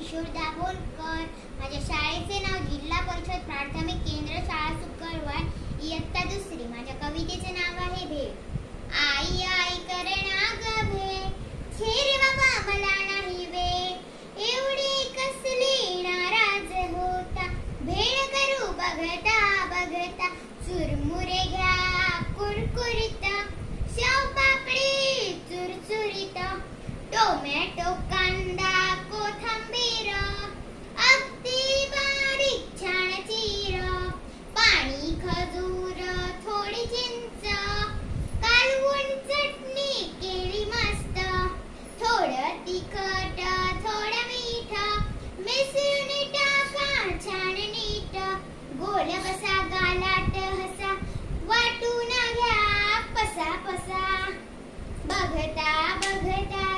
किशोर दाभोलकर. माझ्या शाळेचे नाव जिल्हा परिषद प्राथमिक केंद्र शाळा सुकरवाड इयत्ता दुसरी. माझ्या कवितेचे नाव आहे भेळ. आई आई करणा ग भेळ, छे रे बाबा मला नाही वेळ, एवढी कसली नाराज होता, भेळ करू बघता बघता, चुरमुरे घ्या कुरकुरीत, शेव पापडी चुरचुरीत, टोमॅटो कांदा कोथिंबीर अगदी बारीक छान चीर, पाणी खजूर थोडी चिंच, कालवून चटणी केली मस्त, थोडं तिखट थोडं मीठ, मिसळून टाका छान नीट, गोल बसा गालाट हसा, वाटून घ्या पसा पसा, बघता बघता